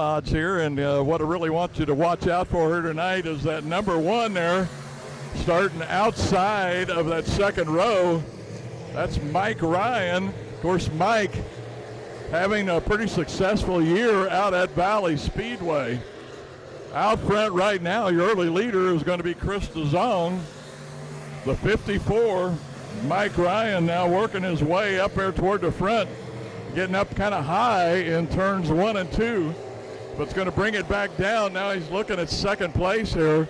E-Mods here, and what I really want you to watch out for here tonight is that number 1 there, starting outside of that second row. That's Mike Ryan. Of course, Mike having a pretty successful year out at Valley Speedway. Out front right now, your early leader is going to be Chris DeZong. The 54, Mike Ryan, now working his way up there toward the front, getting up kind of high in turns 1 and 2, but it's going to bring it back down. Now he's looking at second place here,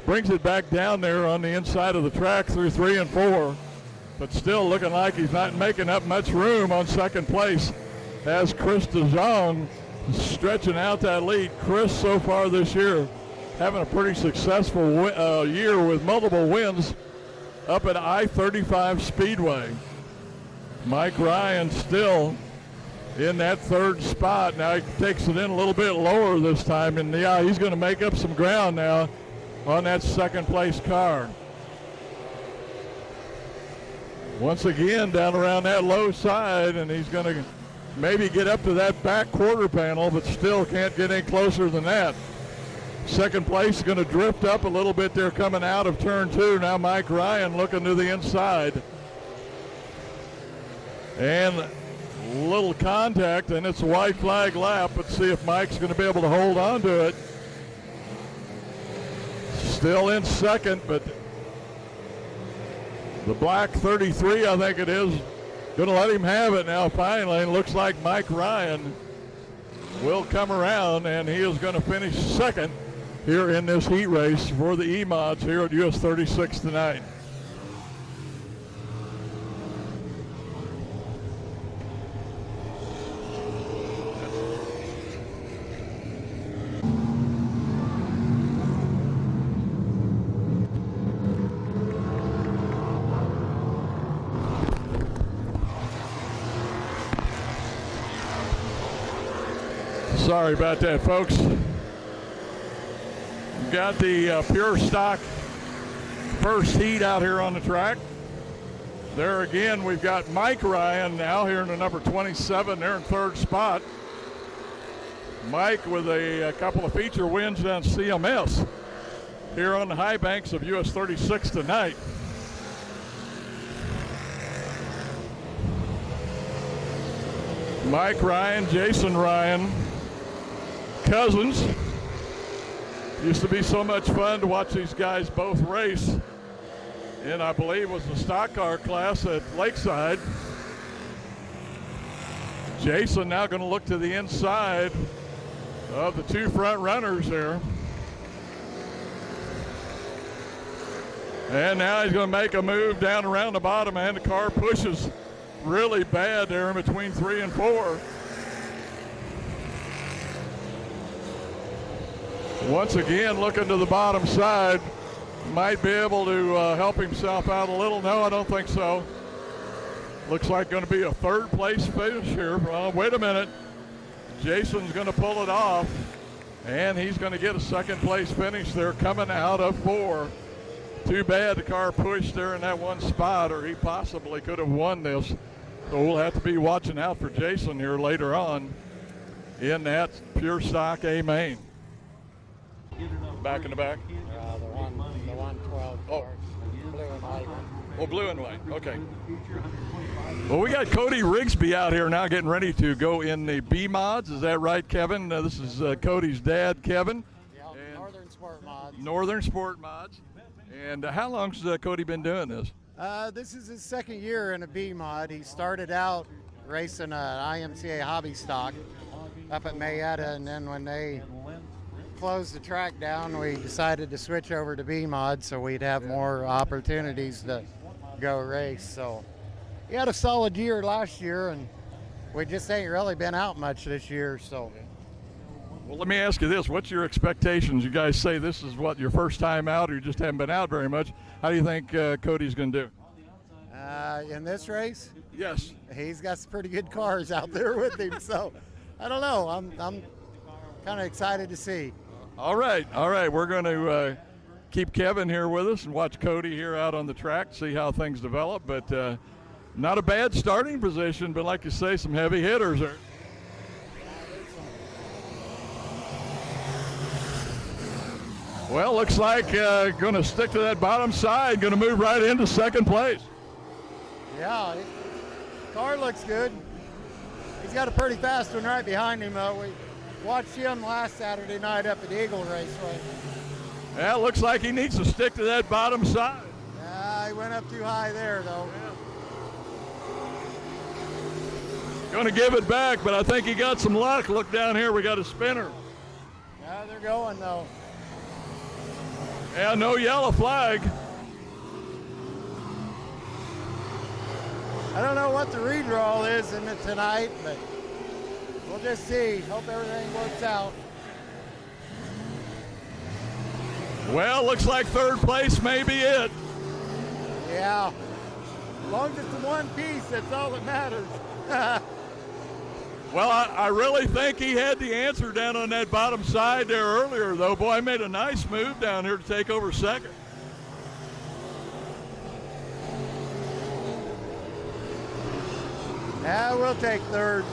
brings it back down there on the inside of the track through 3 and 4, but still looking like he's not making up much room on second place as Chris DeZong stretching out that lead. Chris, so far this year, having a pretty successful year with multiple wins up at I-35 Speedway. Mike Ryan still in that third spot. Now he takes it in a little bit lower this time, and yeah, he's going to make up some ground now on that second place car. Once again, down around that low side, and he's going to maybe get up to that back quarter panel, but still can't get any closer than that. Second place is going to drift up a little bit there coming out of turn 2. Now Mike Ryan looking to the inside. And little contact, and it's a white flag lap. Let's see if Mike's going to be able to hold on to it. Still in second, but the black 33, I think it is, going to let him have it now finally. It looks like Mike Ryan will come around, and he is going to finish second here in this heat race for the E-Mods here at US 36 tonight. Sorry about that, folks. We've got the pure stock first heat out here on the track. There again, we've got Mike Ryan now here in the number 27 there in third spot. Mike with a couple of feature wins on CMS here on the high banks of US 36 tonight. Mike Ryan, Jason Ryan, cousins. Used to be so much fun to watch these guys both race. And I believe it was the stock car class at Lakeside. Jason now going to look to the inside of the two front runners there. And now he's going to make a move down around the bottom, and the car pushes really bad there in between 3 and 4. Once again, looking to the bottom side, might be able to help himself out a little. No, I don't think so. Looks like going to be a third place finish here. Wait a minute. Jason's going to pull it off, and he's going to get a second place finish there coming out of 4. Too bad the car pushed there in that one spot, or he possibly could have won this. So we'll have to be watching out for Jason here later on in that pure stock A main. Back in the back? The 112 Oh. blue and white. Oh, blue and white. Okay. Well, we got Cody Rigsby out here now getting ready to go in the B-Mods. Is that right, Kevin? This is Cody's dad, Kevin. Yeah, Northern Sport Mods. Northern Sport Mods. And how long's Cody been doing this? This is his second year in a B-Mod. He started out racing an IMCA hobby stock up at Mayetta, and then when they closed the track down, we decided to switch over to B-Mod so we'd have more opportunities to go race. So he had a solid year last year, and we just ain't really been out much this year. So, well, let me ask you this. What's your expectations? You guys say this is what, your first time out, or you just haven't been out very much. How do you think Cody's going to do? In this race? Yes. He's got some pretty good cars out there with him, so I don't know. I'm kind of excited to see. All right. We're going to keep Kevin here with us and watch Cody here out on the track, see how things develop. But not a bad starting position, but like you say, some heavy hitters there. Well, looks like going to stick to that bottom side, going to move right into second place. Yeah, car looks good. He's got a pretty fast one right behind him, though. We watched him last Saturday night up at Eagle Raceway. Yeah, looks like he needs to stick to that bottom side. Yeah, he went up too high there, though. Going to give it back, but I think he got some luck. Look down here, we got a spinner. Yeah, they're going, though. Yeah, no yellow flag. I don't know what the redraw is in it tonight, but we'll just see. Hope everything works out. Well, looks like third place may be it. Yeah. As long as it's in one piece, that's all that matters. Well, I really think he had the answer down on that bottom side there earlier, though. Boy, made a nice move down here to take over second. Yeah, we'll take third.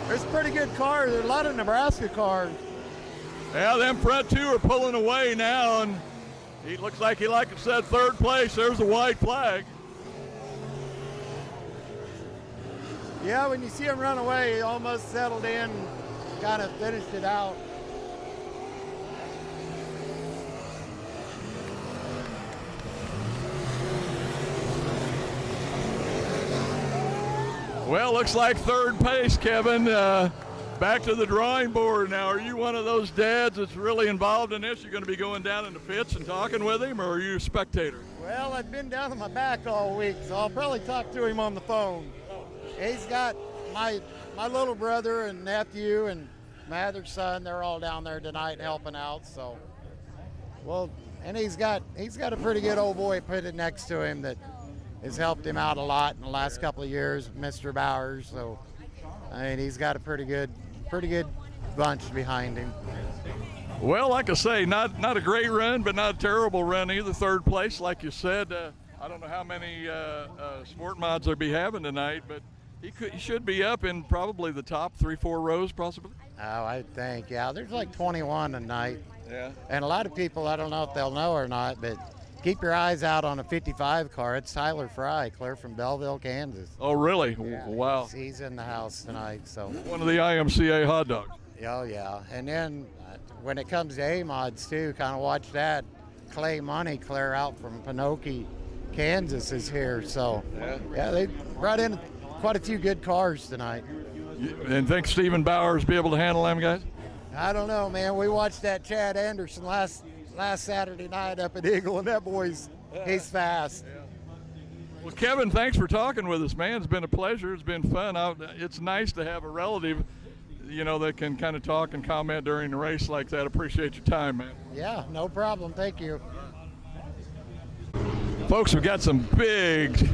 There's a pretty good car. There's a lot of Nebraska cars. Yeah, them front two are pulling away now, and he looks like he, like I said, third place. There's the white flag. Yeah, when you see him run away, he almost settled in, kind of finished it out. Well, looks like third place, Kevin. Back to the drawing board now. Are you one of those dads that's really involved in this? You're going to be going down in the pits and talking with him, or are you a spectator? Well, I've been down on my back all week, so I'll probably talk to him on the phone. He's got my little brother and nephew and my other son. They're all down there tonight helping out. So, well, and he's got a pretty good old boy put it next to him that has helped him out a lot in the last couple of years, Mr. Bowers. So, I mean, he's got a pretty good bunch behind him. Well, like I say, not a great run, but not a terrible run either. Third place, like you said. I don't know how many sport mods they'll be having tonight, but he should be up in probably the top 3-4 rows, possibly. Oh, I think, yeah. There's like 21 tonight. Yeah. And a lot of people, I don't know if they'll know or not, but keep your eyes out on a 55 car. It's Tyler Fry, clear from Belleville, Kansas. Oh, really? Yeah, Wow. He's in the house tonight. So. One of the IMCA hot dogs. Oh, yeah. And then when it comes to A-mods, too, kind of watch that. Clay Money clear out from Pinocchio, Kansas is here. So, yeah, they brought in quite a few good cars tonight. And think Stephen Bowers be able to handle them guys? I don't know, man. We watched that Chad Anderson last Saturday night up at Eagle, and that boy's he's fast. Yeah. Well, Kevin, thanks for talking with us, man. It's been a pleasure. It's been fun. It's nice to have a relative, you know, that can kind of talk and comment during the race like that. Appreciate your time, man. Yeah, no problem. Thank you. Folks, we've got some big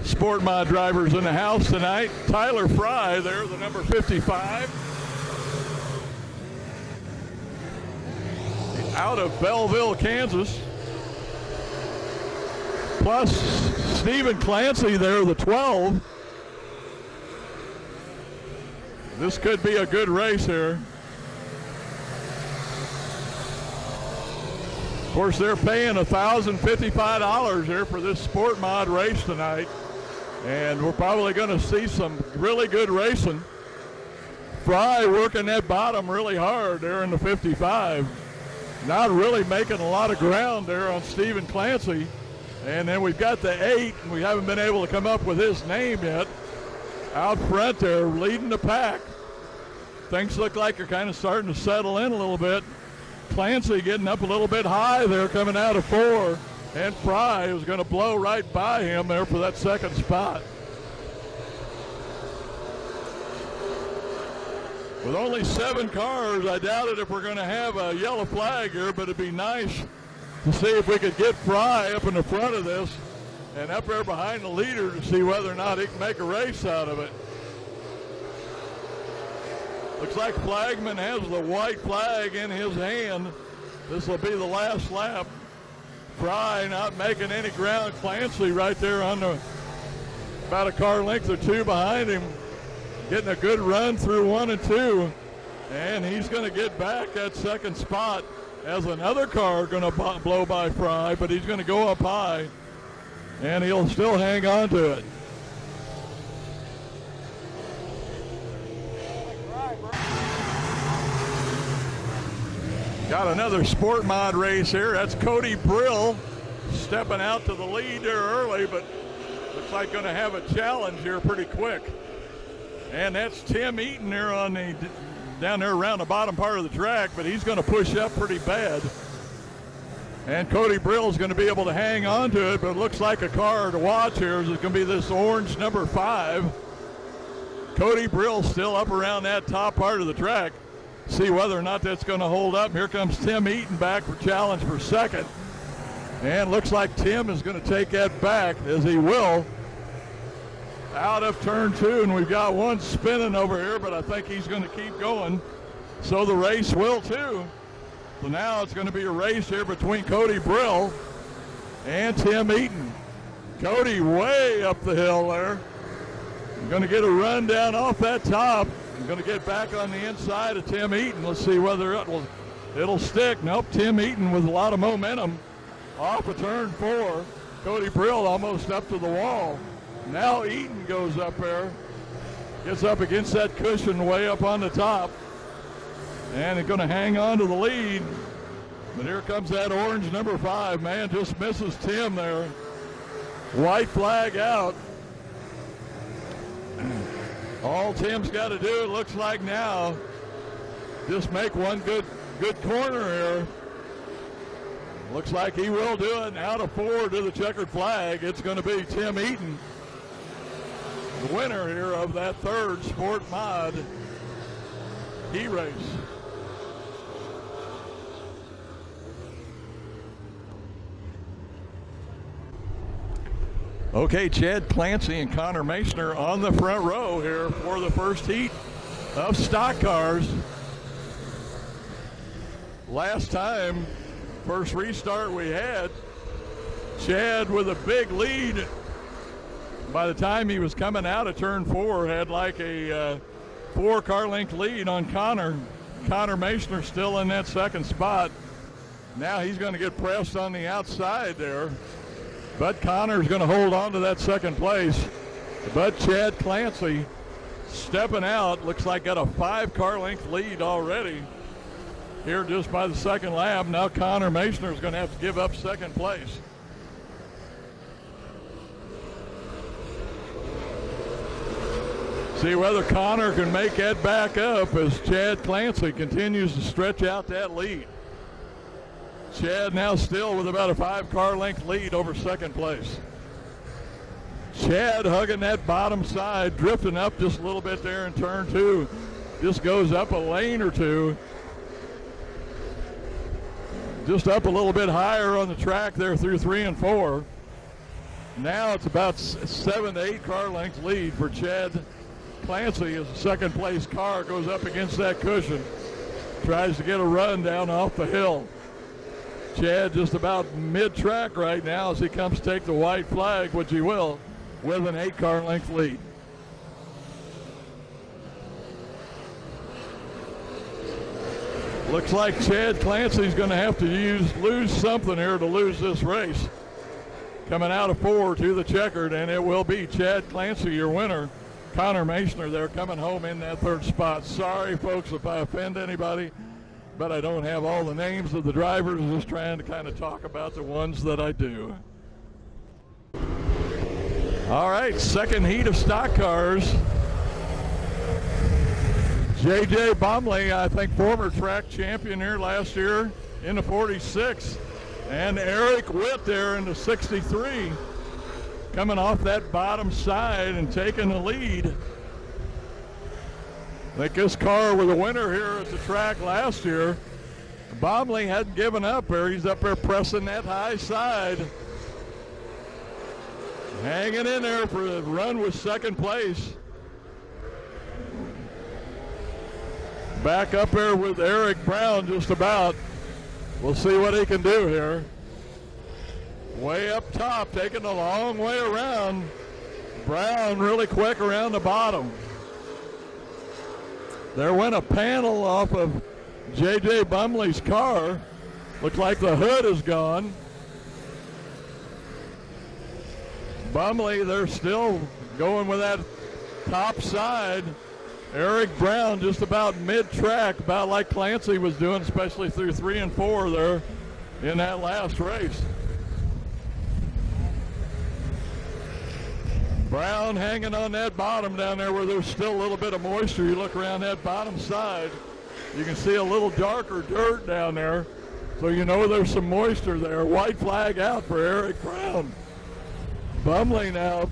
sport mod drivers in the house tonight. Tyler Fry there, the number 55. Out of Belleville, Kansas. Plus Stephen Clancy there, the 12. This could be a good race here. Of course, they're paying $1,055 here for this sport mod race tonight. And we're probably going to see some really good racing. Fry working that bottom really hard there in the 55. Not really making a lot of ground there on Stephen Clancy. And then we've got the 8, and we haven't been able to come up with his name yet. Out front there, leading the pack. Things look like they're kind of starting to settle in a little bit. Clancy getting up a little bit high there, coming out of 4. And Fry was going to blow right by him there for that second spot. With only 7 cars, I doubted if we're going to have a yellow flag here, but it'd be nice to see if we could get Fry up in the front of this and up there behind the leader to see whether or not he can make a race out of it. Looks like Flagman has the white flag in his hand. This will be the last lap. Fry not making any ground. Clancy right there on the about a car length or 2 behind him, getting a good run through 1 and 2, and he's going to get back that second spot. has another car going to blow by Fry, but he's going to go up high, and he'll still hang on to it. Got another sport mod race here. That's Cody Brill stepping out to the lead there early, but looks like going to have a challenge here pretty quick. And that's Tim Eaton there on the down there around the bottom part of the track, but he's going to push up pretty bad. And Cody Brill is going to be able to hang on to it, but it looks like a car to watch here is going to be this orange number 5. Cody Brill still up around that top part of the track. See whether or not that's going to hold up. Here comes Tim Eaton back for challenge for second. And looks like Tim is going to take that back, as he will, out of turn 2. And we've got one spinning over here, but I think he's going to keep going. So the race will too. So now it's going to be a race here between Cody Brill and Tim Eaton. Cody way up the hill there. Going to get a run down off that top. Going to get back on the inside of Tim Eaton. Let's see whether it'll stick. Nope, Tim Eaton with a lot of momentum off of turn 4. Cody Brill almost up to the wall. Now Eaton goes up there, gets up against that cushion way up on the top, and it's going to hang on to the lead. But here comes that orange number 5. Man, just misses Tim there. White flag out. All Tim's got to do, it looks like now, just make one good corner here. Looks like he will do it. And out of 4 to the checkered flag, it's going to be Tim Eaton, the winner here of that 3rd Sport Mod heat race. Okay, Chad Clancy and Connor Masoner on the front row here for the first heat of stock cars. Last time, first restart we had, Chad with a big lead. By the time he was coming out of turn 4, had like a 4-car length lead on Connor. Connor Masoner still in that 2nd spot. Now he's going to get pressed on the outside there. But Connor's going to hold on to that 2nd place. But Chad Clancy stepping out, looks like got a 5-car length lead already here just by the 2nd lap. Now Connor Masoner is going to have to give up 2nd place. See whether Connor can make that back up as Chad Clancy continues to stretch out that lead. Chad now still with about a 5-car length lead over 2nd place. Chad hugging that bottom side, drifting up just a little bit there in turn 2. Just goes up a lane or 2. Just up a little bit higher on the track there through 3 and 4. Now it's about 7 to 8 car length lead for Chad Clancy as the 2nd place car goes up against that cushion. Tries to get a run down off the hill. Chad just about mid-track right now as he comes to take the white flag, which he will, with an 8-car length lead. Looks like Chad Clancy's going to have to lose something here to lose this race. Coming out of 4 to the checkered, and it will be Chad Clancy, your winner. Connor Masoner there coming home in that 3rd spot. Sorry, folks, if I offend anybody, but I don't have all the names of the drivers. Just trying to kind of talk about the ones that I do. All right, 2nd heat of stock cars. J.J. Bumley, I think former track champion here last year in the 46. And Eric Witt there in the 63. Coming off that bottom side and taking the lead. I think this car was a winner here at the track last year. Bomley hadn't given up there. He's up there pressing that high side. Hanging in there for the run with 2nd place. Back up there with Eric Brown just about. We'll see what he can do here. Way up top, taking a long way around. Brown really quick around the bottom. There went a panel off of J.J. Bumley's car. Looks like the hood is gone. Bumley, they're still going with that top side. Eric Brown just about mid-track, about like Clancy was doing, especially through 3 and 4 there in that last race. Brown hanging on that bottom down there where there's still a little bit of moisture. You look around that bottom side, you can see a little darker dirt down there. So you know there's some moisture there. White flag out for Eric Brown. Bumley now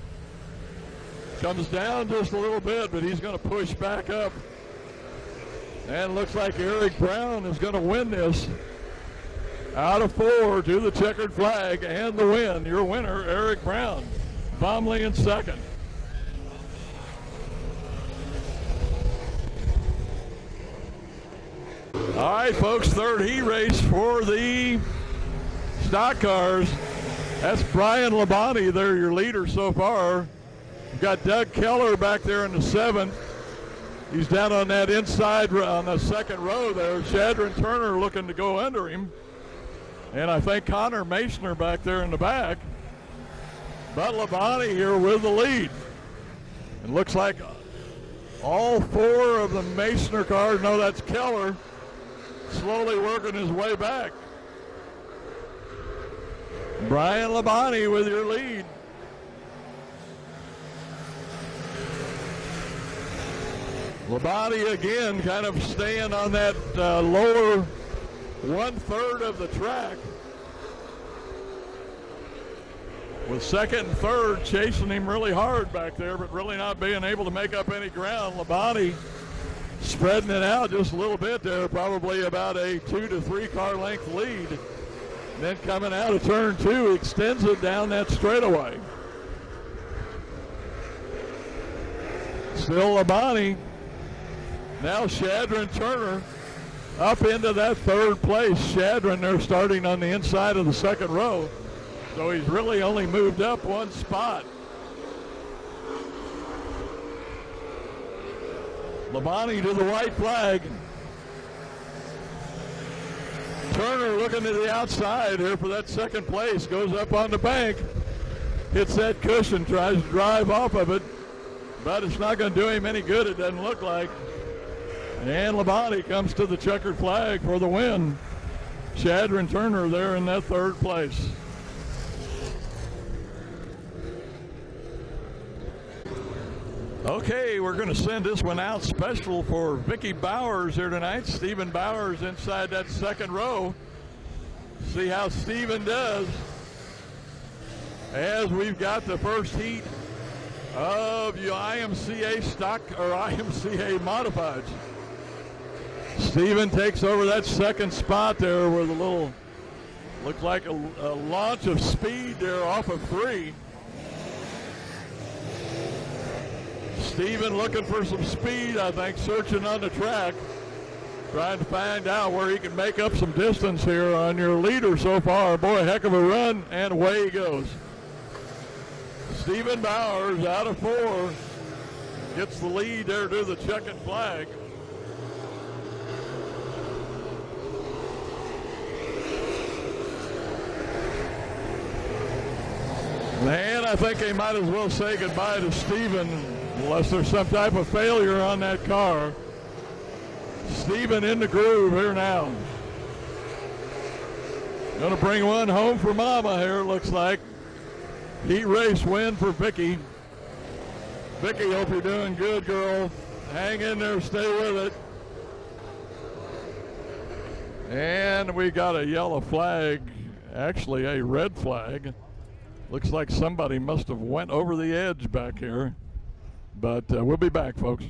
comes down just a little bit, but he's going to push back up. And looks like Eric Brown is going to win this. Out of 4 to the checkered flag and the win. Your winner, Eric Brown. Bumley in second. All right, folks, third heat race for the stock cars. That's Brian Labonte. They're your leader so far. You've got Doug Keller back there in the 7th. He's down on that inside on the second row there. Shadron Turner looking to go under him. And I think Connor Masoner back there in the back. But Labonte here with the lead. It looks like all 4 of the Masoner cars, no, that's Keller, slowly working his way back. Brian Labonte with your lead. Labonte again kind of staying on that lower 1/3 of the track. With second and third chasing him really hard back there, but really not being able to make up any ground. Labonte spreading it out just a little bit there, probably about a 2 to 3 car length lead. And then coming out of turn 2, extends it down that straightaway. Still Labonte. Now Shadron Turner up into that 3rd place. Shadron, they're starting on the inside of the second row. So he's really only moved up 1 spot. Labonte to the white flag. Turner looking to the outside here for that 2nd place. Goes up on the bank. Hits that cushion, tries to drive off of it. But it's not going to do him any good, it doesn't look like. And Labonte comes to the checkered flag for the win. Shadron Turner there in that 3rd place. Okay, we're going to send this one out special for Vicky Bowers here tonight. Stephen Bowers inside that 2nd row. See how Stephen does as we've got the first heat of your IMCA stock or IMCA modifieds. Stephen takes over that 2nd spot there with a little, looked like a launch of speed there off of 3. Stephen looking for some speed, I think, searching on the track, trying to find out where he can make up some distance here on your leader so far. Boy, heck of a run, and away he goes. Stephen Bowers out of 4 gets the lead there to the checkered flag. And I think they might as well say goodbye to Stephen unless there's some type of failure on that car. Stephen in the groove here now. Going to bring one home for Mama here, looks like. Heat race win for Vicky. Vicky, hope you're doing good, girl. Hang in there, stay with it. And we got a yellow flag, actually a red flag. Looks like somebody must have went over the edge back here. But we'll be back, folks.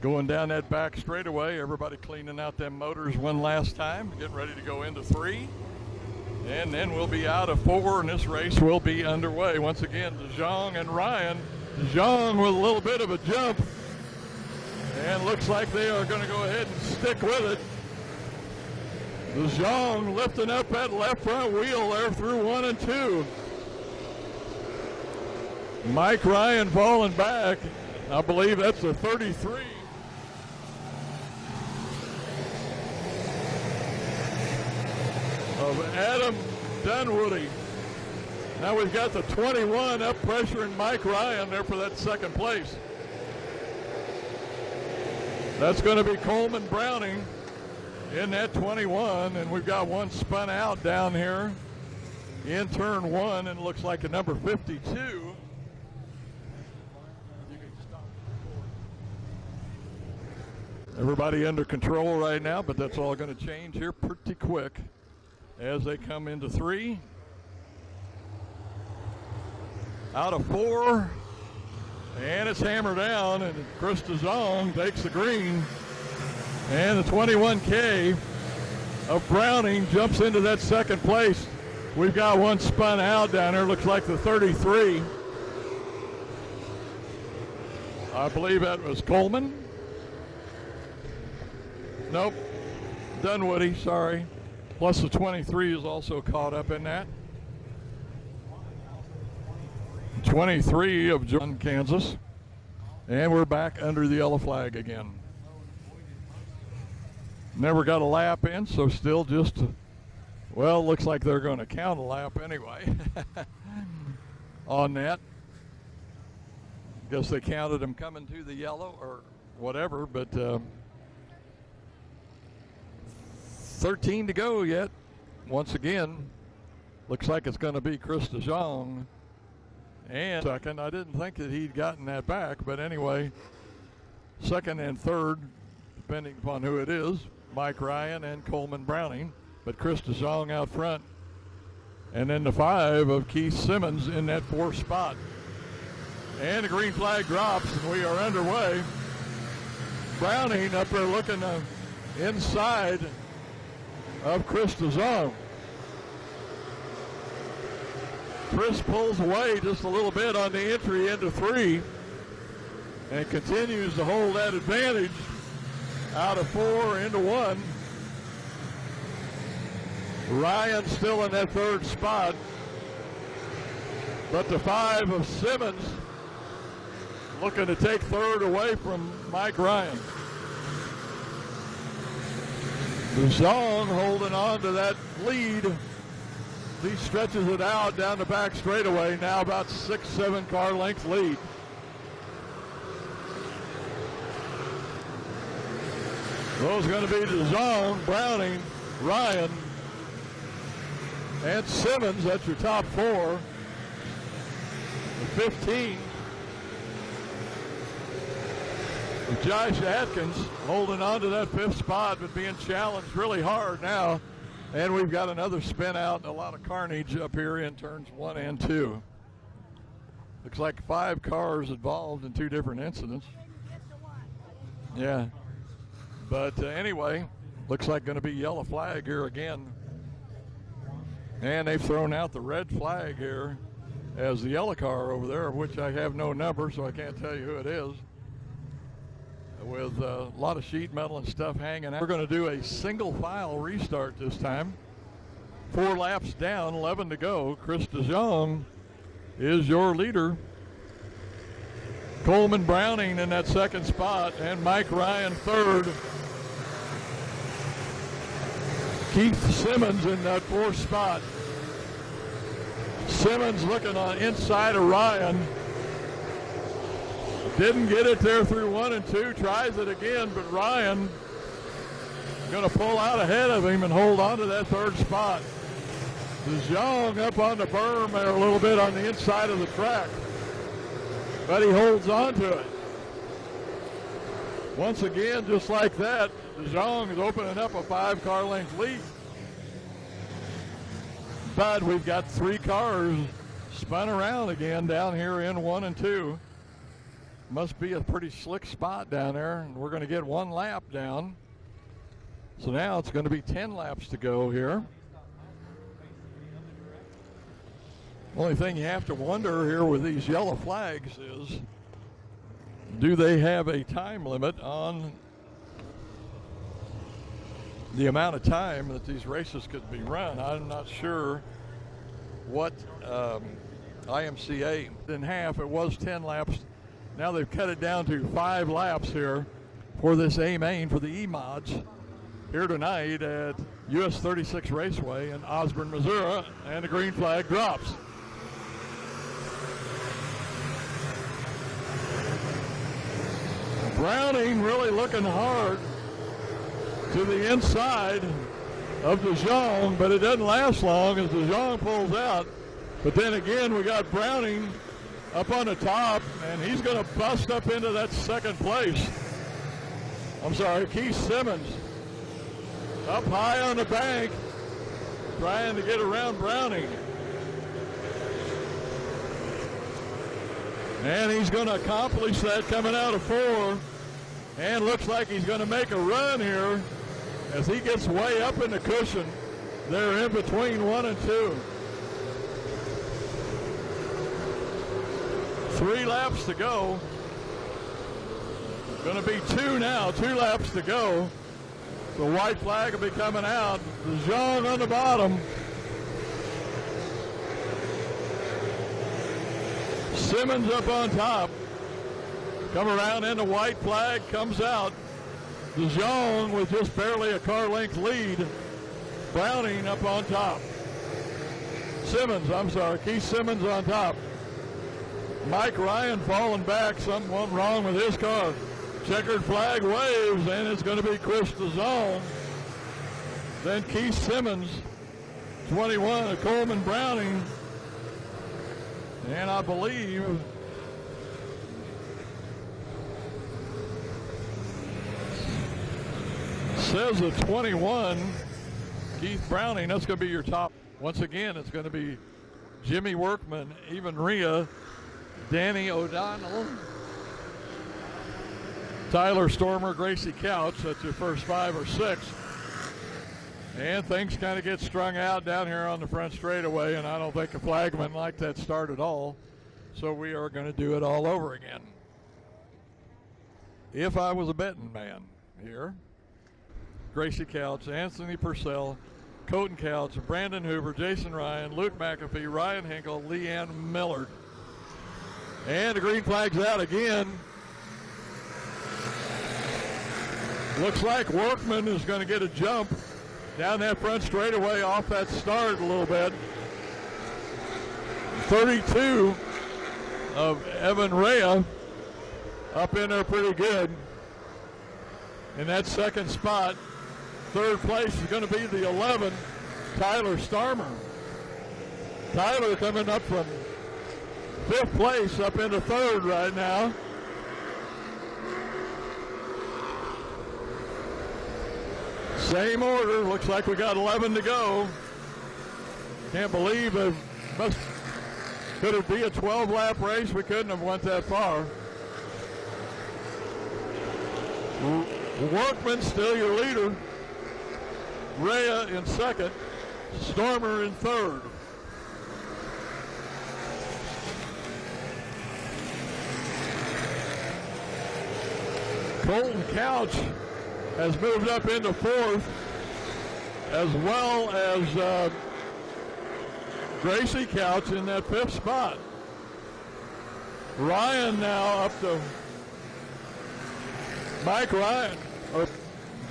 Going down that back straightaway, everybody cleaning out them motors one last time, getting ready to go into 3. And then we'll be out of 4, and this race will be underway. Once again, DeJong and Ryan. DeJong with a little bit of a jump, and looks like they are going to go ahead and stick with it. DeJong lifting up that left front wheel there through 1 and 2. Mike Ryan falling back. I believe that's the 33. Of Adam Dunwoody. Now we've got the 21 up pressuring Mike Ryan there for that second place. That's going to be Coleman Browning in that 21, and we've got one spun out down here in turn 1, and it looks like a number 52. Everybody under control right now, but that's all going to change here pretty quick as they come into 3. Out of 4, and it's hammered down, and Chris DeJong takes the green, and the 21K of Browning jumps into that second place. We've got one spun out down there, looks like the 33. I believe that was Coleman. Nope, Dunwoody, sorry. Plus the 23 is also caught up in that. 23 of John, Kansas. And we're back under the yellow flag again. Never got a lap in, so still just, well, looks like they're going to count a lap anyway on that. Guess they counted them coming to the yellow or whatever, but 13 to go yet. Once again, looks like it's going to be Chris DeJong. And second, I didn't think that he'd gotten that back, but anyway, second and third, depending upon who it is, Mike Ryan and Coleman Browning, but Chris DeJong out front. And then the 5 of Keith Simmons in that 4th spot. And the green flag drops, and we are underway. Browning up there looking inside of Chris DeJong. Chris pulls away just a little bit on the entry into 3 and continues to hold that advantage out of 4 into 1. Ryan still in that 3rd spot, but the 5 of Simmons looking to take 3rd away from Mike Ryan. DeJong holding on to that lead. He stretches it out down the back straightaway, now about 6-7 car length lead. Those going to be DeJong, Browning, Ryan, and Simmons. That's your top 4. The 15. Josh Atkins holding on to that 5th spot, but being challenged really hard now. And we've got another spin out and a lot of carnage up here in turns 1 and 2. Looks like 5 cars involved in 2 different incidents. Yeah. But anyway, looks like going to be yellow flag here again. And they've thrown out the red flag here as the yellow car over there, of which I have no number, so I can't tell you who it is. With a lot of sheet metal and stuff hanging out. We're going to do a single file restart this time. 4 laps down, 11 to go. Chris DeJong is your leader. Coleman Browning in that 2nd spot, and Mike Ryan 3rd. Keith Simmons in that 4th spot. Simmons looking on inside of Ryan. Didn't get it there through 1 and 2, tries it again, but Ryan going to pull out ahead of him and hold on to that 3rd spot. DeJong up on the berm there a little bit on the inside of the track, but he holds on to it. Once again, just like that, DeJong is opening up a 5 car length lead. But we've got 3 cars spun around again down here in 1 and 2. must be a pretty slick spot down there, and we're going to get 1 lap down. So now it's going to be 10 laps to go here. Only thing you have to wonder here with these yellow flags is, do they have a time limit on the amount of time that these races could be run? I'm not sure what IMCA in half. It was 10 laps. Now they've cut it down to 5 laps here for this A main for the E-Mods here tonight at US 36 Raceway in Osborne, Missouri, and the green flag drops. Browning really looking hard to the inside of DeJong, but it doesn't last long as DeJong pulls out. But then again, we got Browning up on the top, and he's going to bust up into that second place. I'm sorry, Keith Simmons up high on the bank, trying to get around Browning. And he's going to accomplish that coming out of 4. And looks like he's going to make a run here as he gets way up in the cushion. They're in between 1 and 2. 3 laps to go. Going to be 2 now, 2 laps to go. The white flag will be coming out. DeJong on the bottom. Simmons up on top. Come around and the white flag comes out. DeJong with just barely a car length lead. Browning up on top. Keith Simmons on top. Mike Ryan falling back. Something went wrong with his car. Checkered flag waves, and it's going to be Chris DeZone. Then Keith Simmons, 21, Coleman Browning. And I believe says the 21, Keith Browning. That's going to be your top. Once again, it's going to be Jimmy Workman, Evan Rhea, Danny O'Donnell, Tyler Stormer, Gracie Couch. That's your first 5 or 6. And things kind of get strung out down here on the front straightaway, and I don't think the flagman liked that start at all. So we are going to do it all over again. If I was a betting man here, Gracie Couch, Anthony Purcell, Colton Couch, Brandon Hoover, Jason Ryan, Luke McAfee, Ryan Hinkle, Leanne Millard. And the green flag's out again. Looks like Workman is going to get a jump down that front straightaway off that start a little bit. 32 of Evan Rhea up in there pretty good in that second spot. Third place is going to be the 11, Tyler Starmer. Tyler coming up from 5th place up into 3rd right now. Same order. Looks like we got 11 to go. Can't believe it. Could it be a 12-lap race? We couldn't have went that far. Workman still your leader. Rhea in 2nd. Stormer in 3rd. Colton Couch has moved up into 4th, as well as Gracie Couch in that 5th spot. Ryan now up to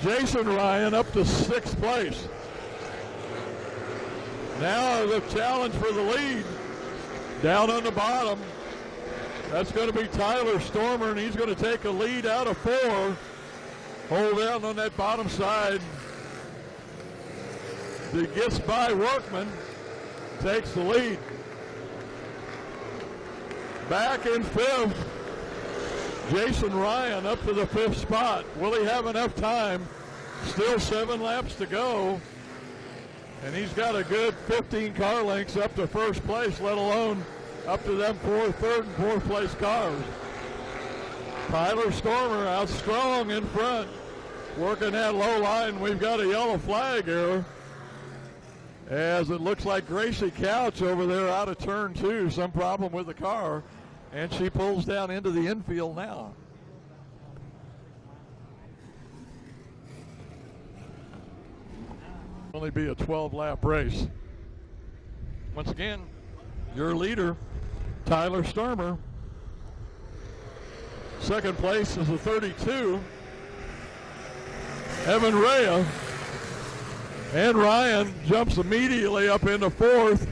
Jason Ryan up to 6th place. Now the challenge for the lead down on the bottom. That's going to be Tyler Stormer, and he's going to take a lead out of 4. Hold down on that bottom side. He gets by Workman, takes the lead. Back in 5th, Jason Ryan up to the 5th spot. Will he have enough time? Still 7 laps to go. And he's got a good 15 car lengths up to 1st place, let alone up to them 3rd and 4th place cars. Tyler Stormer out strong in front, working that low line. We've got a yellow flag here, as it looks like Gracie Couch over there out of turn 2, some problem with the car, and she pulls down into the infield now. Only be a 12-lap race. Once again, your leader, Tyler Stormer. Second place is the 32, Evan Rea. And Ryan jumps immediately up into 4th,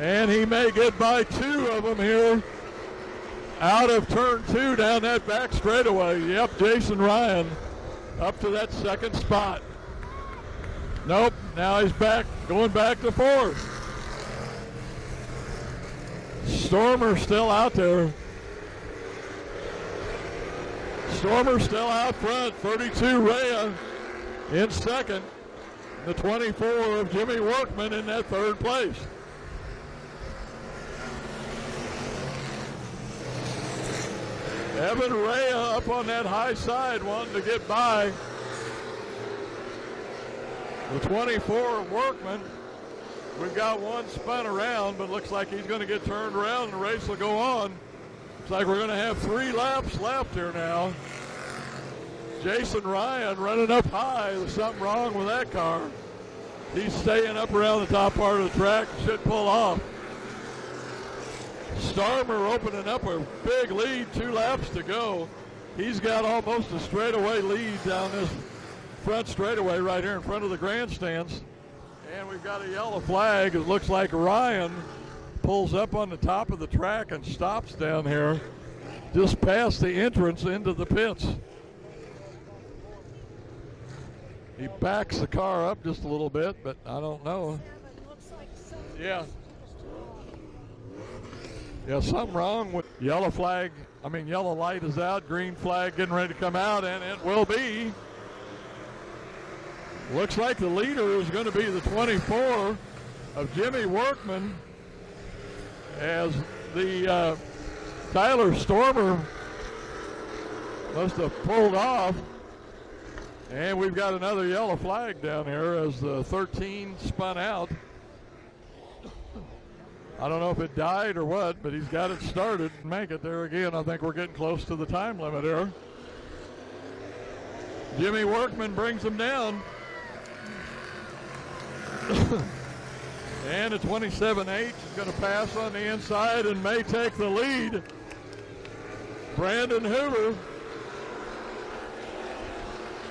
and he may get by 2 of them here out of turn 2 down that back straightaway. Yep, Jason Ryan up to that 2nd spot. Nope, now he's back, going back to 4th. Stormer still out there. Stormer still out front. 32 Rea in 2nd. The 24 of Jimmy Workman in that 3rd place. Evan Rea up on that high side wanting to get by. The 24 Workman. We've got one spun around, but looks like he's going to get turned around and the race will go on. Looks like we're going to have 3 laps left here now. Jason Ryan running up high. There's something wrong with that car. He's staying up around the top part of the track. Should pull off. Stormer opening up a big lead, 2 laps to go. He's got almost a straightaway lead down this front straightaway right here in front of the grandstands. And we've got a yellow flag. It looks like Ryan pulls up on the top of the track and stops down here just past the entrance into the pits. He backs the car up just a little bit, but I don't know. Yeah. Yeah, something wrong with yellow flag. Yellow light is out, green flag getting ready to come out, and it will be. Looks like the leader is going to be the 24 of Jimmy Workman, as the Tyler Stormer must have pulled off. And we've got another yellow flag down here as the 13 spun out. I don't know if it died or what, but he's got it started and make it there again. I think we're getting close to the time limit here. Jimmy Workman brings him down. And a 27-8 is going to pass on the inside and may take the lead. Brandon Hoover.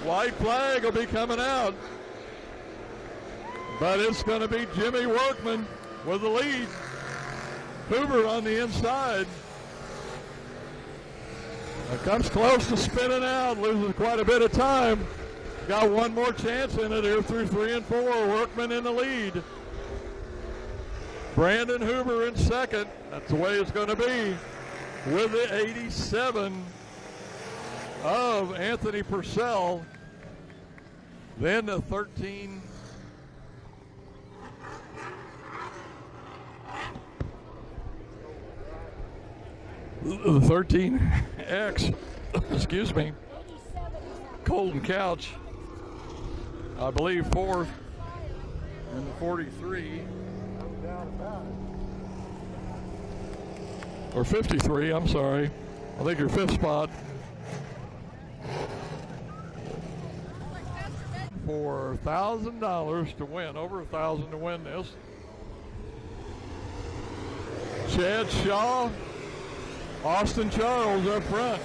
White flag will be coming out. But it's going to be Jimmy Workman with the lead. Hoover on the inside. Comes close to spinning out, loses quite a bit of time. Got one more chance in it here through 3 and 4. Workman in the lead. Brandon Hoover in 2nd. That's the way it's going to be. With the 87 of Anthony Purcell. Then the 13. The 13X, excuse me, Colton Couch, I believe 4th, and the 43, or 53, I'm sorry. I think your 5th spot. For $1,000 to win, over $1,000 to win this. Chad Shaw, Austin Charles up front.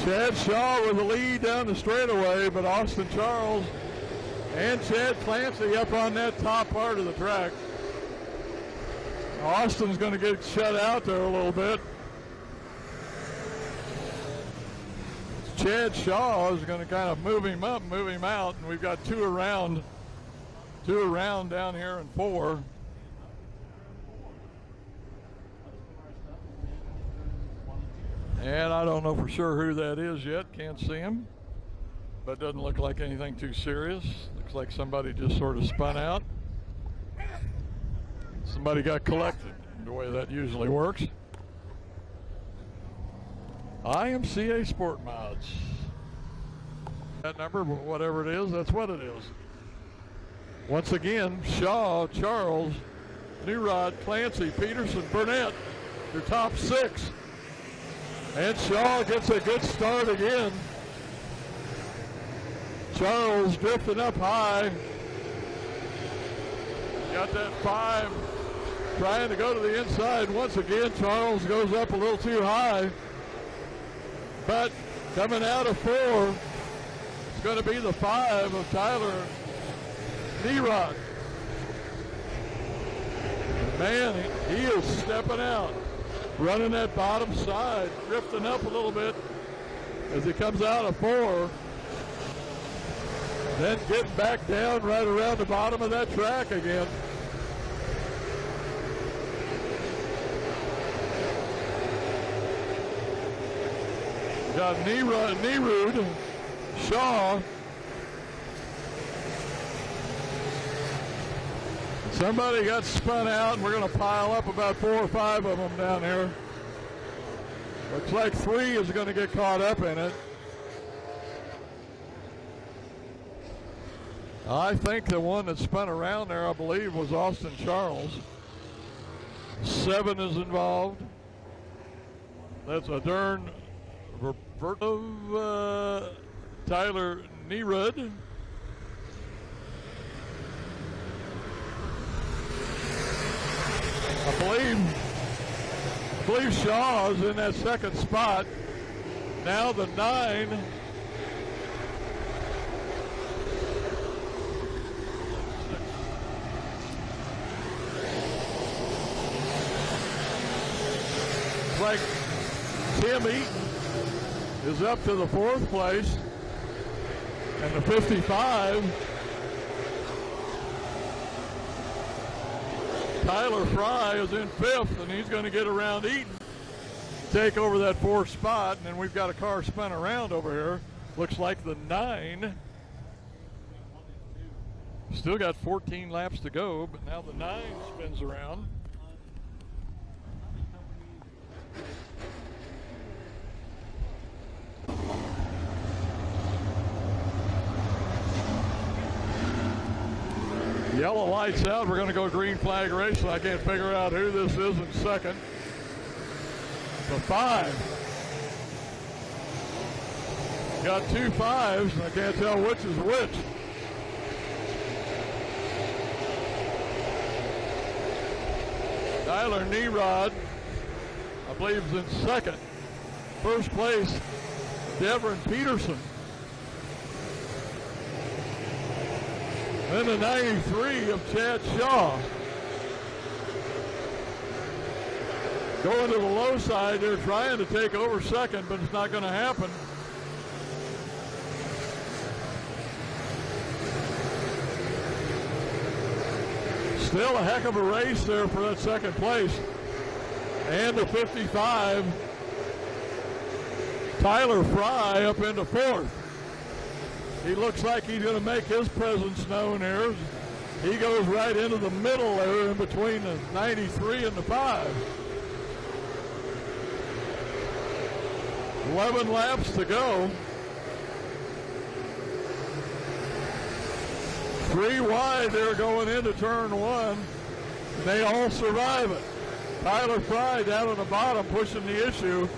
Chad Shaw with the lead down the straightaway, but Austin Charles and Chad Clancy up on that top part of the track. Austin's going to get shut out there a little bit. Chad Shaw is going to kind of move him up, move him out, and we've got two around down here in 4. And I don't know for sure who that is yet. Can't see him. But doesn't look like anything too serious. Looks like somebody just sort of spun out. Somebody got collected, the way that usually works. IMCA Sport Mods. That number, whatever it is, that's what it is. Once again, Shaw, Charles, Newrod, Clancy, Peterson, Burnett, your top 6. And Shaw gets a good start again. Charles drifting up high. Got that 5, trying to go to the inside. Once again, Charles goes up a little too high. But coming out of 4, it's going to be the 5 of Tyler Nerod. Man, he is stepping out, running that bottom side, drifting up a little bit as he comes out of 4. Then getting back down right around the bottom of that track again. Got Nerud, Shaw. Somebody got spun out, and we're going to pile up about 4 or 5 of them down here. Looks like 3 is going to get caught up in it. I think the one that spun around there, I believe, was Austin Charles. 7 is involved. That's a darn of Tyler Nerud. I believe Shaw is in that second spot. Now the 9. Like Tim Eaton is up to the 4th place, and the 55. Tyler Fry is in 5th, and he's going to get around Eaton, take over that 4th spot, and then we've got a car spun around over here. Looks like the 9. Still got 14 laps to go, but now the 9 spins around. Yellow lights out. We're going to go green flag race. I can't figure out who this is in second. The 5. Got 2 5s. I can't tell which is which. Tyler Nerod, I believe, is in second. First place, Devin Peterson. Then the 93 of Chad Shaw. Going to the low side, they're trying to take over second, but it's not going to happen. Still a heck of a race there for that second place. And the 55, Tyler Fry up into 4th. He looks like he's going to make his presence known here. He goes right into the middle there in between the 93 and the 5. 11 laps to go. 3 wide there going into turn 1. They all survive it. Tyler Fry down on the bottom pushing the issue.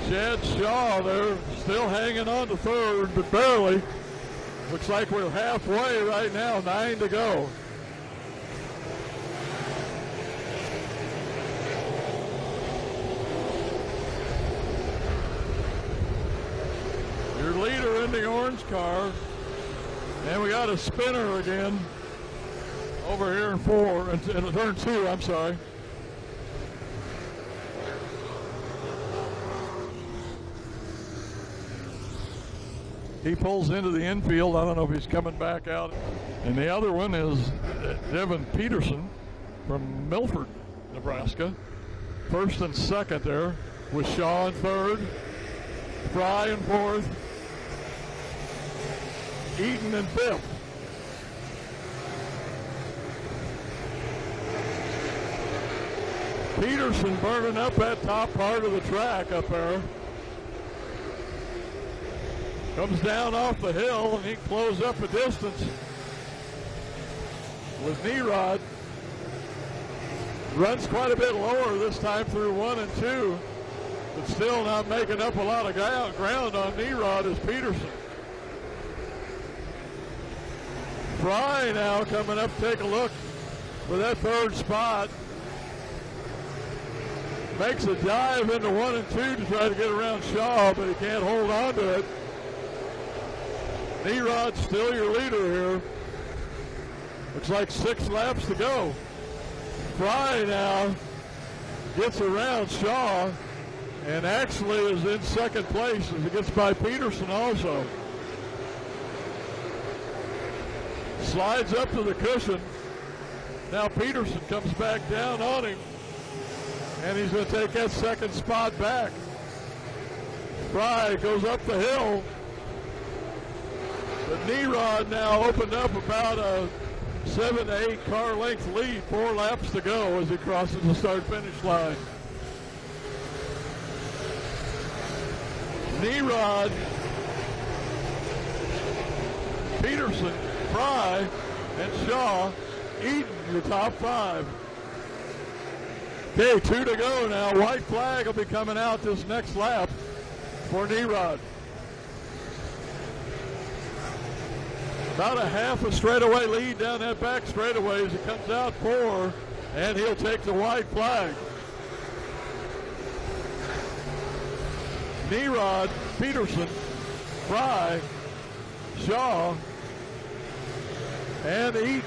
Chad Shaw there still hanging on to 3rd, but barely. Looks like we're halfway right now, 9 to go. Your leader in the orange car. And we got a spinner again over here in 4, in turn 2, I'm sorry. He pulls into the infield. I don't know if he's coming back out. And the other one is Devin Peterson from Milford, Nebraska. First and second there with Shaw in 3rd, Fry in 4th, Eaton in 5th. Peterson burning up that top part of the track up there. Comes down off the hill, and he can close up a distance with Nerod. Runs quite a bit lower this time through 1 and 2, but still not making up a lot of ground on Nerod as Peterson. Fry now coming up, take a look for that third spot. Makes a dive into 1 and 2 to try to get around Shaw, but he can't hold on to it. Nerod's still your leader here. Looks like 6 laps to go. Fry now gets around Shaw and actually is in second place as he gets by Peterson also. Slides up to the cushion. Now Peterson comes back down on him, and he's going to take that second spot back. Fry goes up the hill. But Nerod now opened up about a 7 to 8 car length lead, 4 laps to go as he crosses the start-finish line. Nerod, Peterson, Fry, and Shaw eating your top 5. Okay, 2 to go now. White flag will be coming out this next lap for Nerod. About a half a straightaway lead down that back straightaway as he comes out 4, and he'll take the white flag. Nerod, Peterson, Fry, Shaw, and Eaton,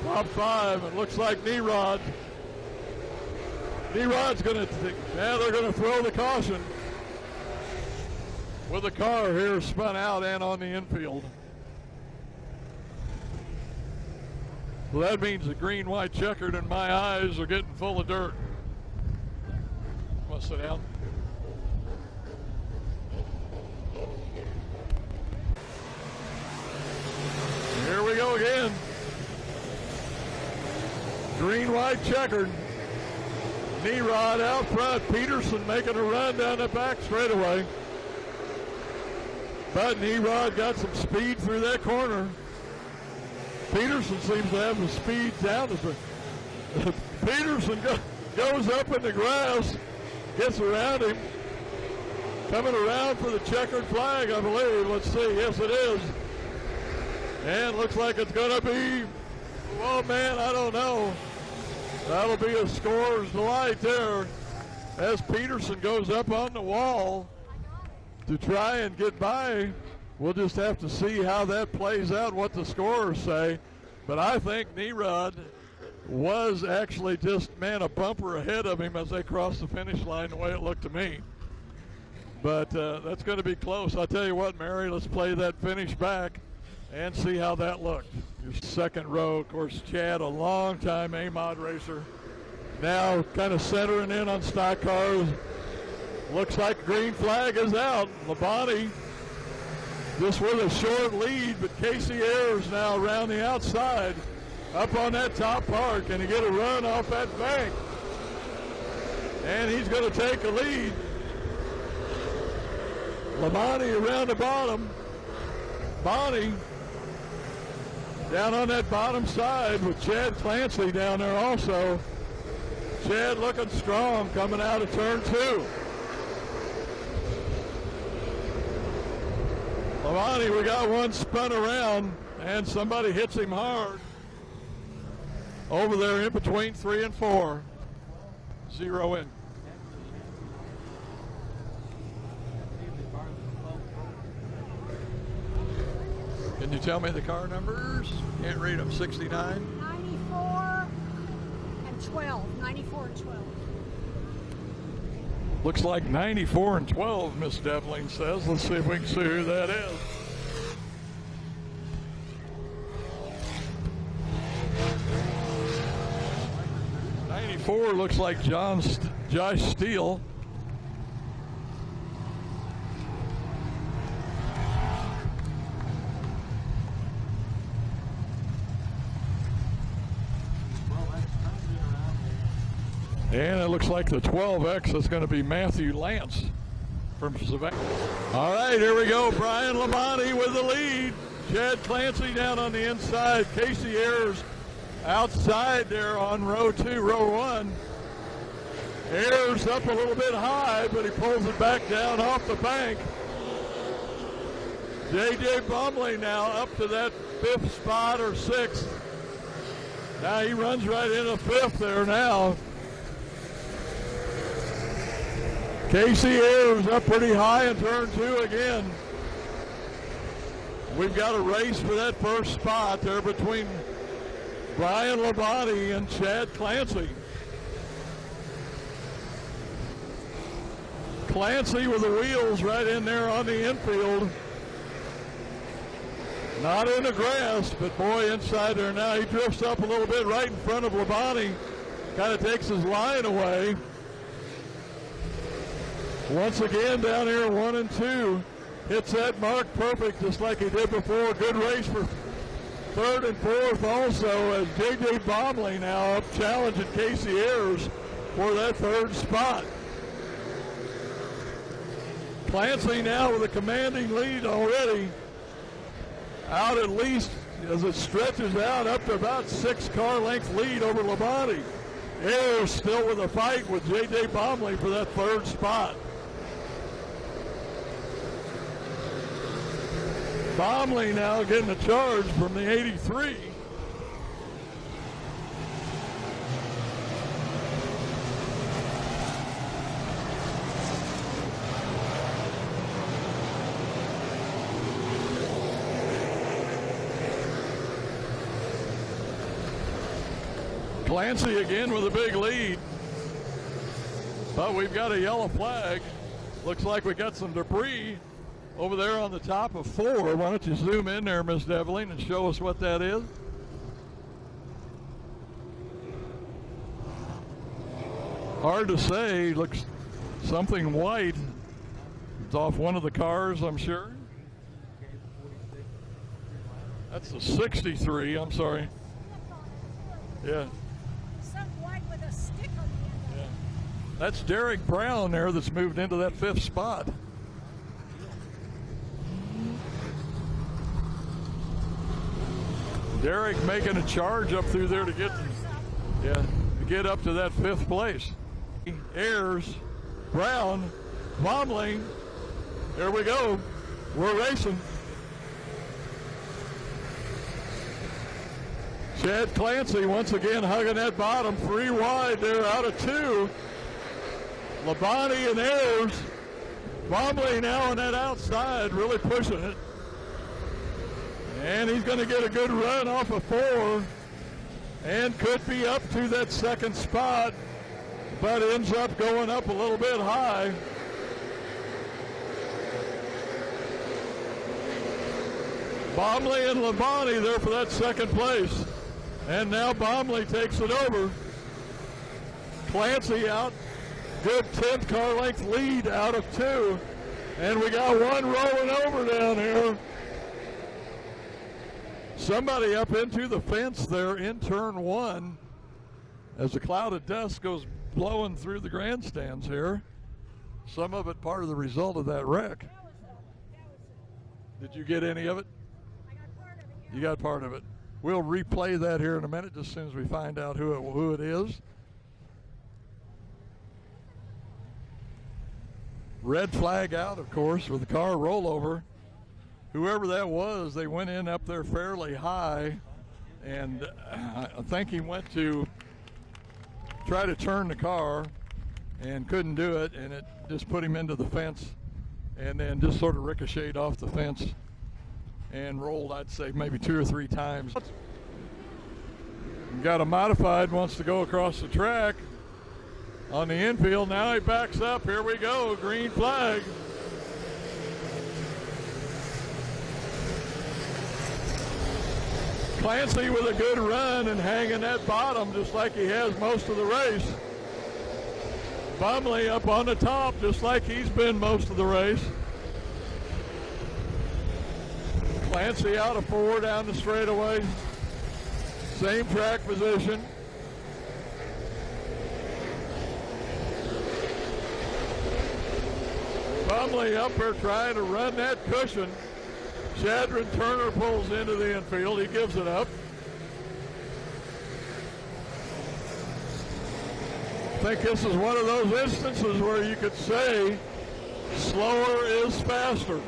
top 5. It looks like Nerod's going to, they're going to throw the caution with the car here spun out and on the infield. Well, that means the green, white, checkered, and my eyes are getting full of dirt. Want to sit down? Here we go again. Green, white, checkered. Nerod out front. Peterson making a run down the back straightaway. But Nerod got some speed through that corner. Peterson seems to have the speed down. Peterson goes up in the grass, gets around him. Coming around for the checkered flag, I believe. Let's see. Yes, it is. And looks like it's going to be, well, man, I don't know. That'll be a scorer's delight there as Peterson goes up on the wall to try and get by. We'll just have to see how that plays out, what the scorers say. But I think Nerod was actually just, man, a bumper ahead of him as they crossed the finish line, the way it looked to me. But that's going to be close. I'll tell you what, Mary, let's play that finish back and see how that looked. Your second row, of course, Chad, a long-time A-Mod racer. Now kind of centering in on stock cars. Looks like green flag is out. Labonte just with a short lead, but Casey Ayers now around the outside, up on that top part. Can he get a run off that bank? And he's going to take a lead. Labonte around the bottom. Bonnie down on that bottom side with Chad Clancy down there also. Chad looking strong coming out of turn 2. Labonte, we got one spun around, and somebody hits him hard over there in between 3 and 4. 0 in. Can you tell me the car numbers? Can't read them. 69? 94 and 12. 94 and 12. Looks like 94 and 12, Miss Devlin says. Let's see if we can see who that is. '94 looks like Josh Steele. And it looks like the 12X is going to be Matthew Lance from Savannah. All right, here we go. Brian Labonte with the lead. Chad Clancy down on the inside. Casey Ayers outside there on row 2, row 1. Ayers up a little bit high, but he pulls it back down off the bank. J.J. Bumley now up to that 5th spot or 6th. Now he runs right into 5th there now. Casey Ayers up pretty high in turn 2 again. We've got a race for that first spot there between Brian Labonte and Chad Clancy. Clancy with the wheels right in there on the infield. Not in the grass, but boy, inside there now. He drifts up a little bit right in front of Labonte. Kind of takes his line away. Once again down here, 1 and 2. Hits that mark perfect just like he did before. Good race for 3rd and 4th also, as J.J. Bumley now up challenging Casey Ayers for that 3rd spot. Clancy now with a commanding lead already. Out at least as it stretches out up to about 6 car length lead over Labonte. Ayers still with a fight with J.J. Bumley for that 3rd spot. Bumley now getting a charge from the 83. Clancy again with a big lead. But we've got a yellow flag. Looks like we got some debris over there on the top of 4. Why don't you zoom in there, Miss Devlin, and show us what that is? Hard to say. Looks something white. It's off one of the cars, I'm sure. That's the 63, I'm sorry. Yeah. Some white with a stick on the end of it. That's Derek Brown there that's moved into that 5th spot. Derek making a charge up through there to get up to that 5th place. Ayers, Brown, Bumley. There we go. We're racing. Chad Clancy once again hugging that bottom, 3 wide there out of 2. Labonte and Ayers. Bumley now on that outside, really pushing it. And he's going to get a good run off of 4 and could be up to that 2nd spot, but ends up going up a little bit high. Bumley and Labonte there for that 2nd place. And now Bumley takes it over. Clancy out. Good 10th car length lead out of 2. And we got one rolling over down here. Somebody up into the fence there in turn 1 as a cloud of dust goes blowing through the grandstands here. Some of it part of the result of that wreck. Did you get any of it? I got part of it. Yeah. You got part of it. We'll replay that here in a minute just as soon as we find out who it is. Red flag out, of course, with the car rollover. Whoever that was, they went in up there fairly high, and I think he went to try to turn the car and couldn't do it, and it just put him into the fence and then just sort of ricocheted off the fence and rolled, I'd say, maybe 2 or 3 times. Got a modified, wants to go across the track on the infield. Now he backs up. Here we go. Green flag. Clancy with a good run and hanging that bottom just like he has most of the race. Bumley up on the top just like he's been most of the race. Clancy out of 4 down the straightaway. Same track position. Bumley up there trying to run that cushion. Shadron Turner pulls into the infield. He gives it up. I think this is one of those instances where you could say slower is faster,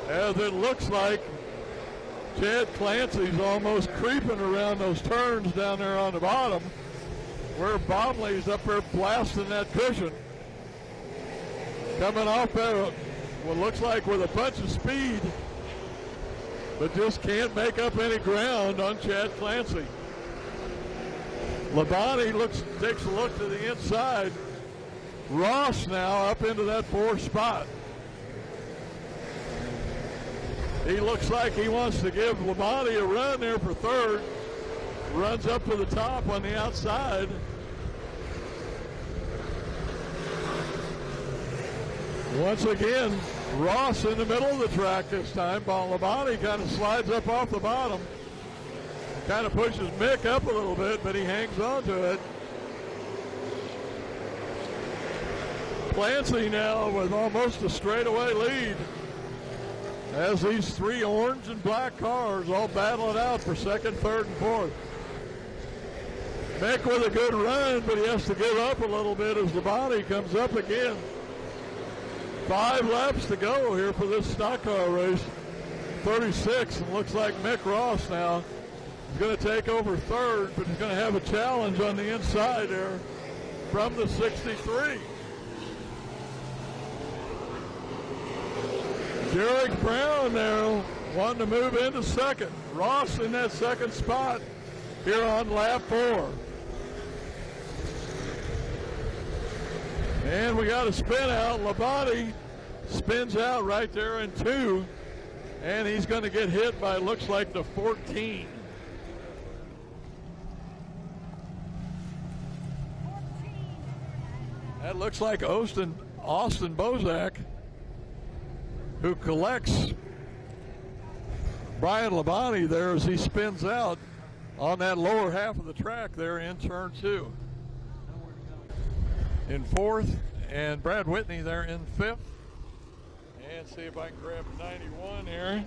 as it looks like Chad Clancy's almost creeping around those turns down there on the bottom, where Bomley's up there blasting that cushion. Coming off there, what looks like with a bunch of speed, but just can't make up any ground on Chad Clancy. Labonte takes a look to the inside. Ross now up into that 4th spot. He looks like he wants to give Labonte a run there for 3rd. Runs up to the top on the outside. Once again, Ross in the middle of the track this time. Labonte kind of slides up off the bottom. Kind of pushes Mick up a little bit, but he hangs on to it. Clancy now with almost a straightaway lead, as these 3 orange and black cars all battle it out for 2nd, 3rd, and 4th. Mick with a good run, but he has to give up a little bit as Labonte comes up again. 5 laps to go here for this stock car race. 36, and looks like Mick Ross now is going to take over 3rd, but he's going to have a challenge on the inside there from the 63. Derek Brown there wanting to move into 2nd. Ross in that 2nd spot here on lap 4. And we got a spin out. Labonte spins out right there in 2. And he's going to get hit by, looks like, the 14. That looks like Austin Bozak, who collects Brian Labonte there as he spins out on that lower half of the track there in turn 2. In 4th, and Brad Whitney there in 5th. And see if I can grab 91 here.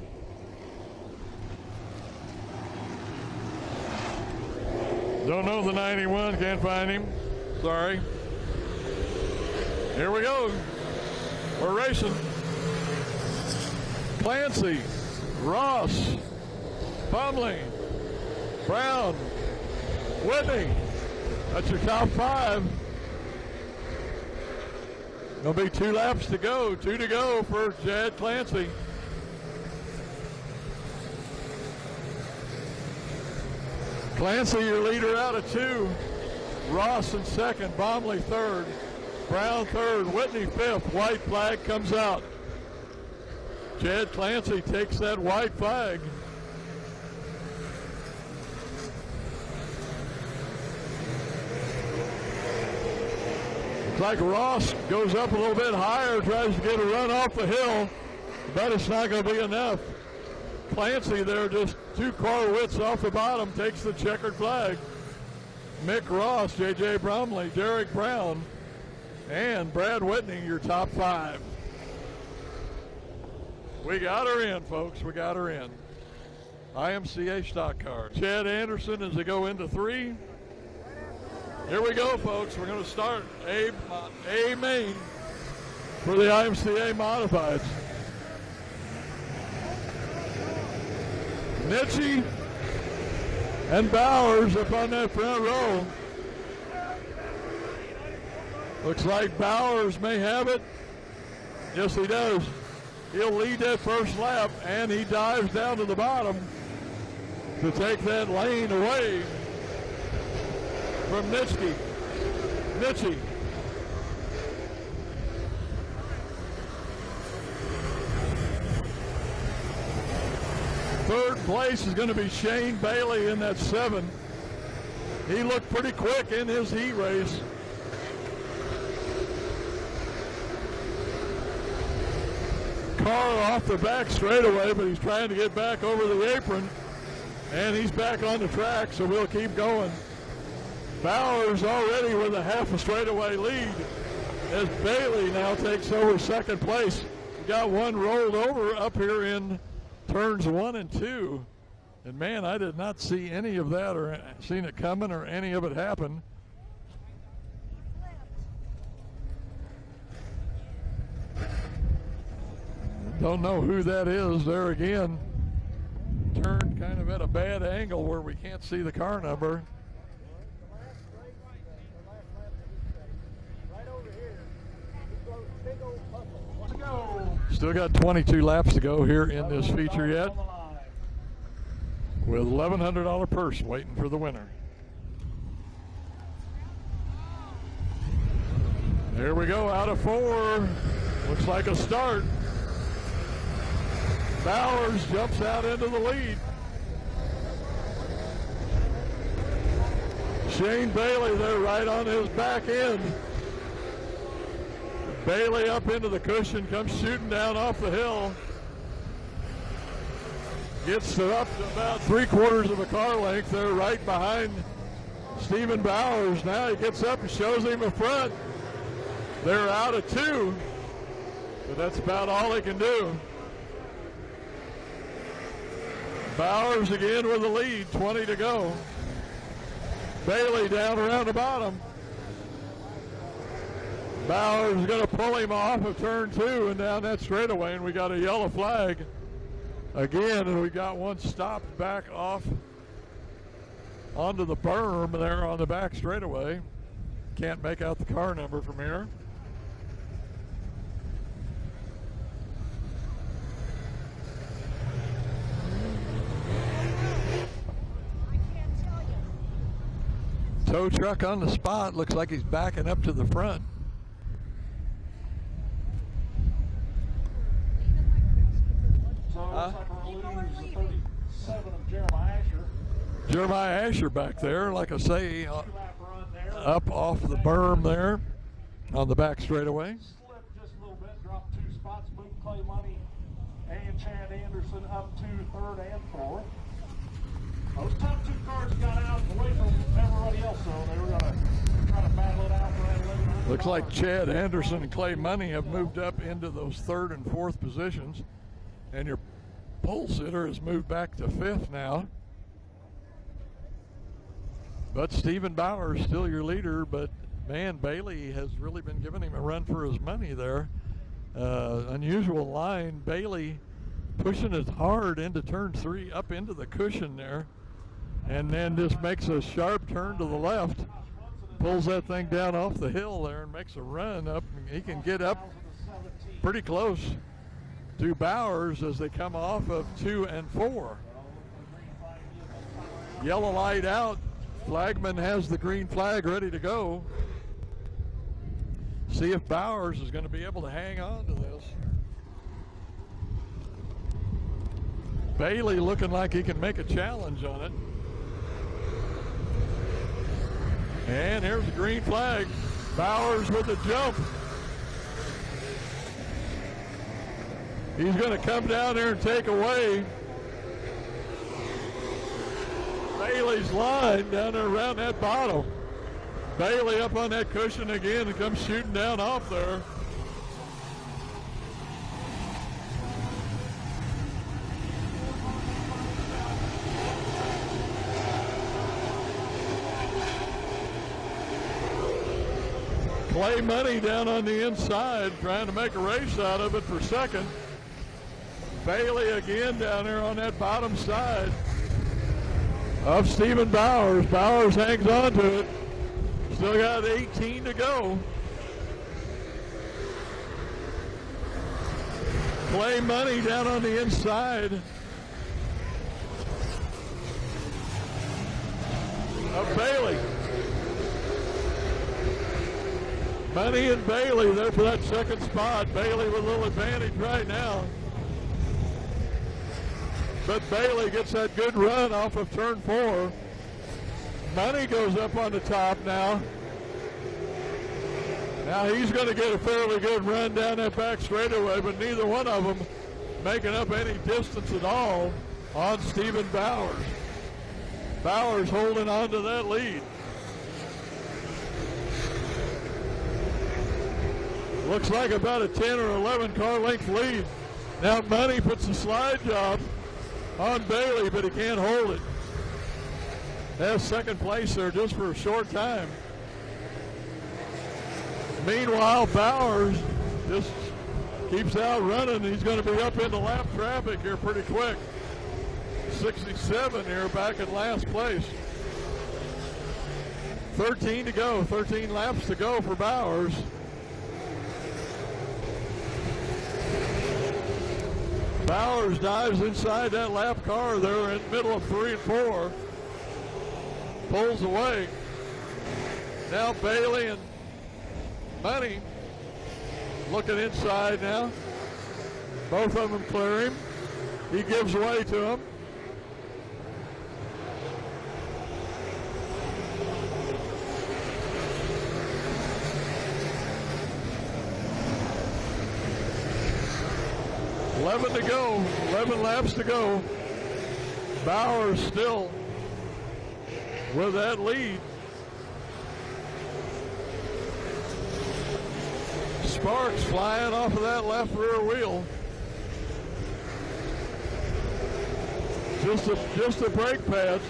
Don't know the 91, can't find him. Sorry. Here we go. We're racing. Clancy, Ross, Bumley, Brown, Whitney. That's your top 5. There'll be 2 laps to go. 2 to go for Chad Clancy. Clancy, your leader out of 2. Ross in 2nd. Bomley 3rd. Brown 3rd. Whitney 5th. White flag comes out. Chad Clancy takes that white flag. Looks like Ross goes up a little bit higher, tries to get a run off the hill, but it's not going to be enough. Clancy there, just 2 car widths off the bottom, takes the checkered flag. Mick Ross, J.J. Bromley, Derek Brown, and Brad Whitney, your top 5. We got her in, folks. We got her in. IMCA stock car. Chad Anderson as they go into 3. Here we go, folks. We're going to start A main for the IMCA modifieds. Nitchie and Bowers up on that front row. Looks like Bowers may have it. Yes, he does. He'll lead that first lap, and he dives down to the bottom to take that lane away from Nitchie. Third place is going to be Shane Bailey in that 7. He looked pretty quick in his heat race. Car off the back straightaway, but he's trying to get back over the apron, and he's back on the track, so we'll keep going. Bowers already with a half a straightaway lead. as Bailey now takes over second place. We got one rolled over up here in turns 1 and 2. And man, I did not see any of that or seen it coming or any of it happen. Don't know who that is there again. Turned kind of at a bad angle where we can't see the car number. Still got 22 laps to go here in this feature yet, with $1,100 purse waiting for the winner. There we go, out of 4. Looks like a start. Bowers jumps out into the lead. Shane Bailey there right on his back end. Bailey up into the cushion, comes shooting down off the hill. Gets up to about 3/4 of a car length there right behind Stephen Bowers. Now he gets up and shows him a front. They're out of 2, but that's about all he can do. Bowers again with the lead, 20 to go. Bailey down around the bottom. Bowers is going to pull him off of turn 2 and down that straightaway, and we got a yellow flag again, and we got one stopped back off onto the berm there on the back straightaway. Can't make out the car number from here. Tow truck on the spot. Looks like he's backing up to the front. Jeremiah Asher back there, like I say, up off the berm there on the back straightaway. Slipped just a little bit, dropped 2 spots, moved Clay Money and Chad Anderson up to 3rd and 4th. Those top 2 cars got out away from everybody else, so they were going to try to battle it out for that 11. Looks like Chad Anderson and Clay Money have moved up into those 3rd and 4th positions, and your pole sitter has moved back to 5th now. But Stephen Bowers still your leader, but man, Bailey has really been giving him a run for his money there. Unusual line. Bailey pushing it hard into turn 3, up into the cushion there, and then just makes a sharp turn to the left, pulls that thing down off the hill there and makes a run up. He can get up pretty close to Bowers as they come off of 2 and 4. Yellow light out. Flagman has the green flag ready to go. See if Bowers is going to be able to hang on to this. Bailey looking like he can make a challenge on it. And here's the green flag. Bowers with the jump. He's going to come down there and take away Bailey's line down there around that bottom. Bailey up on that cushion again and comes shooting down off there. Clay Money down on the inside trying to make a race out of it for second. Bailey again down there on that bottom side of Stephen Bowers. Bowers hangs on to it. Still got 18 to go. Clay Money down on the inside of Bailey. Money and Bailey there for that second spot. Bailey with a little advantage right now. But Bailey gets that good run off of turn 4. Money goes up on the top now. Now he's going to get a fairly good run down that back straightaway, but neither one of them making up any distance at all on Stephen Bowers. Bowers holding on to that lead. Looks like about a 10 or 11 car length lead. Now Money puts a slide job on Bailey, but he can't hold it. Has second place there just for a short time. Meanwhile, Bowers just keeps out running. He's going to be up into lap traffic here pretty quick. 67 here, back in last place. 13 to go, 13 laps to go for Bowers. Bowers dives inside that lap car there in the middle of 3 and 4. Pulls away. Now Bailey and Money looking inside now. Both of them clear him. He gives way to him. To go, 11 laps to go. Bowers still with that lead. Sparks flying off of that left rear wheel. Just the brake pads.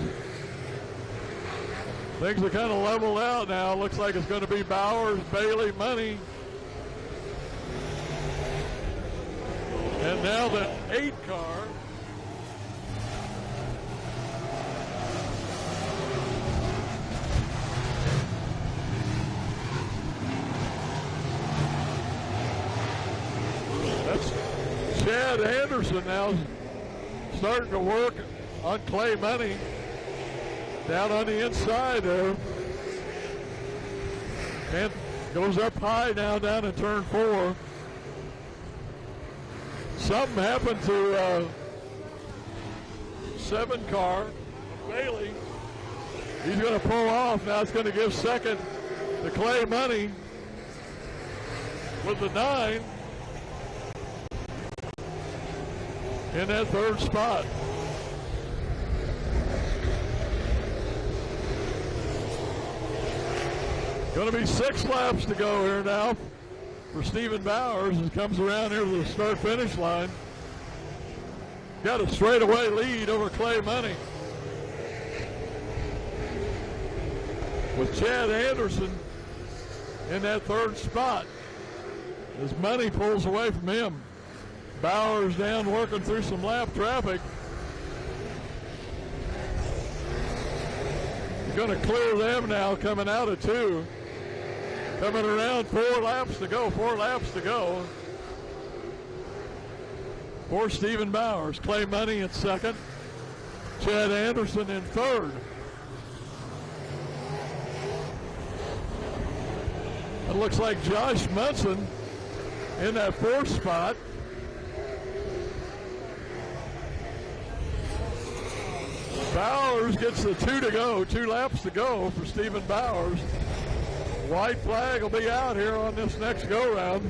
Things are kind of leveled out now. Looks like it's going to be Bowers, Bailey, Money. And now the 8 car. That's Chad Anderson now starting to work on Clay Money down on the inside there. And goes up high now down in turn 4. Something happened to 7 car, Bailey. He's going to pull off. Now it's going to give second to Clay Money with the 9 in that 3rd spot. Going to be 6 laps to go here now for Stephen Bowers as he comes around here to the start-finish line. Got a straightaway lead over Clay Money. With Chad Anderson in that 3rd spot as Money pulls away from him. Bowers down working through some lap traffic. He's going to clear them now coming out of 2. Coming around 4 laps to go, 4 laps to go. For Stephen Bowers. Clay Money in 2nd. Chad Anderson in 3rd. It looks like Josh Munson in that 4th spot. Bowers gets the 2 to go, 2 laps to go for Stephen Bowers. White flag will be out here on this next go-round.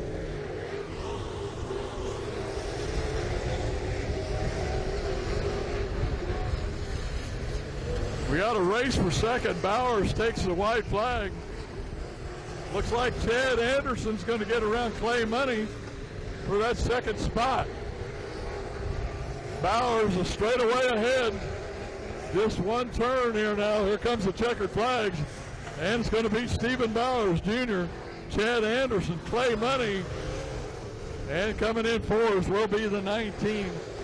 We got a race for second. Bowers takes the white flag. Looks like Chad Anderson's going to get around Clay Money for that 2nd spot. Bowers is straight away ahead. Just 1 turn here now. Here comes the checkered flags. And it's going to be Stephen Bowers Jr., Chad Anderson, Clay Money. And coming in 4th will be the 19